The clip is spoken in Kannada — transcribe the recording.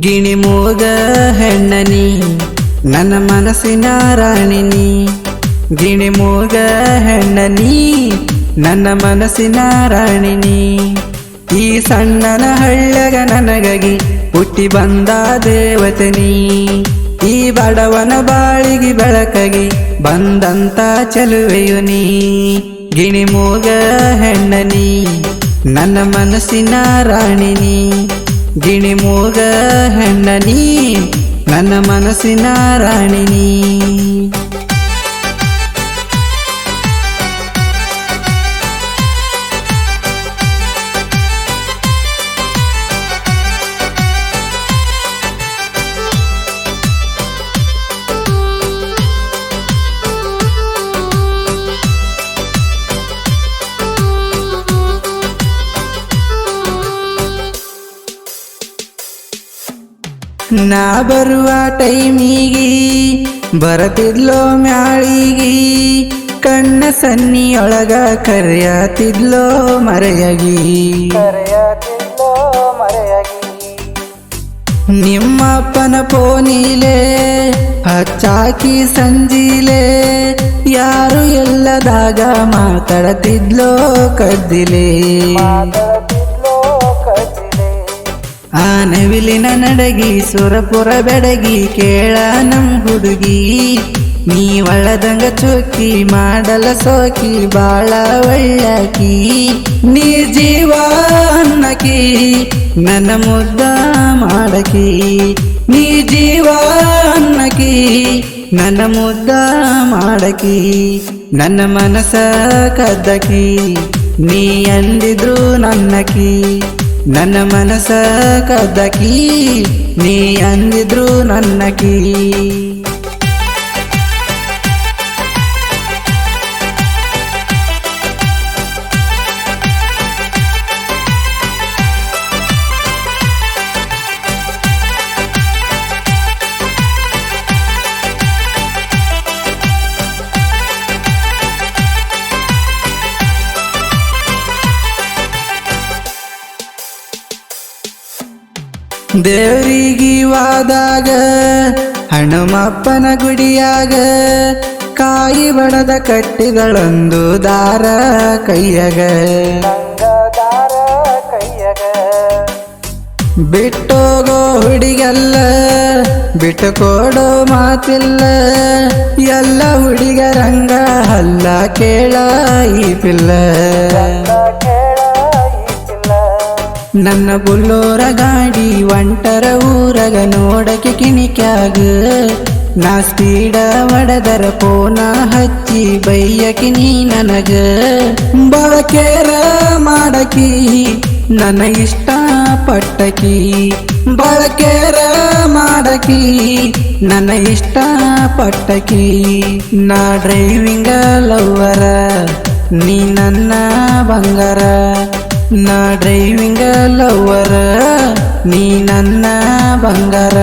ಗಿಣಿ ಮೂಗ ಹೆಣ್ಣನಿ ನನ್ನ ಮನಸ್ಸಿನ ರಾಣಿನಿ. ಗಿಣಿ ಮೂಗ ಹೆಣ್ಣನಿ ನನ್ನ ಮನಸ್ಸಿನ ರಾಣಿನಿ. ಈ ಸಣ್ಣನ ಹಳ್ಳಗ ನನಗಾಗಿ ಹುಟ್ಟಿ ಬಂದ ದೇವತನಿ. ಈ ಬಡವನ ಬಾಳಿಗೆ ಬೆಳಕಾಗಿ ಬಂದಂತ ಚೆಲುವೆಯು ನೀ. ಗಿಣಿ ಮೂಗ ಹೆಣ್ಣನಿ ನನ್ನ ಮನಸ್ಸಿನ ರಾಣಿನಿ. ಗಿಣಿ ಮೂಗ ಹೆಣ್ಣನಿ ನನ್ನ ಮನಸ್ಸಿನ ರಾಣಿನಿ. ನಾ ಬರುವ ಟೈಮಿಗಿ ಬರತಿದ್ಲೋ ಮ್ಯಾಳಿಗಿ. ಕಣ್ಣ ಸನ್ನಿಯೊಳಗ ಕರೆಯತಿದ್ಲೋ ಮರೆಯಾಗಿ. ನಿಮ್ಮಪ್ಪನ ಪೋನಿಲೆ ಹಚ್ಚಾಕಿ ಸಂಜಿಲೆ. ಯಾರು ಎಲ್ಲದಾಗ ಮಾತಾಡತಿದ್ಲೋ ಕದ್ದಿಲೆ. ಆ ನವಿಲಿನ ನಡಗಿ ಸುರಪುರ ಬೆಡಗಿ ಕೇಳ ನಮ್ ಹುಡುಗಿ. ನೀ ಒಳ್ಳದಂಗ ಚೋಕಿ ಮಾಡಲ ಸೋಕಿ ಬಾಳ ಒಳ್ಳಾಕಿ. ನೀ ಜೀವ ಅನ್ನಕಿ ನನ್ನ ಮುದ್ದ ಮಾಡಕಿ. ನೀ ಜೀವ ಅನ್ನಕಿ ನನ್ನ ಮುದ್ದ ಮಾಡಕಿ. ನನ್ನ ಮನಸ ಕದ್ದಕಿ ನೀ ಅಂದಿದ್ರು ನನ್ನಕಿ. ನನ್ನ ಮನಸ ಕದ್ದಕಿ ನೀ ಅಂದಿದ್ರು ನನ್ನಕಿ. ದೇವರಿಗೆ ವಾದಾಗ ಹನುಮಪ್ಪನ ಗುಡಿಯಾಗ ಕಾಯಿ ಬಡದ ಕಟ್ಟಿಗಳೊಂದು ದಾರ ಕೈಯಗ. ಬಿಟ್ಟೋಗೋ ಹುಡುಗಲ್ಲ ಬಿಟ್ಟು ಕೊಡೋ ಮಾತಿಲ್ಲ. ಎಲ್ಲ ಹುಡುಗರಂಗ ಹಲ್ಲ ಕೇಳ ಈ ಪಿಲ್ಲ. ನನ್ನ ಬುಲ್ಲೋರ ಗಾಡಿ ಒಂಟರ ಊರಗ ನೋಡಕ್ಕೆ ಕಿಣಿಕ್ಯಾಗ. ನಾ ಸ್ಪೀಡ ಹೊಡೆದರ ಪೋನ ಹಚ್ಚಿ ಬೈಯಕಿ ನೀ ನನಗ. ಬಳಕೇರ ಮಾಡಕಿ ನನ್ನ ಇಷ್ಟ ಪಟ್ಟಕಿ. ಬಳಕೇರ ಮಾಡಕಿ ನನ್ನ ಇಷ್ಟ ಪಟ್ಟಕಿ. ನಾ ಡ್ರೈವಿಂಗ ಲವ್ವರ ನೀ ನನ್ನ ಬಂಗಾರ. ನಾ ಡ್ರೈವಿಂಗ ಲವ್ವರ ನೀ ನನ್ನ ಬಂಗಾರ.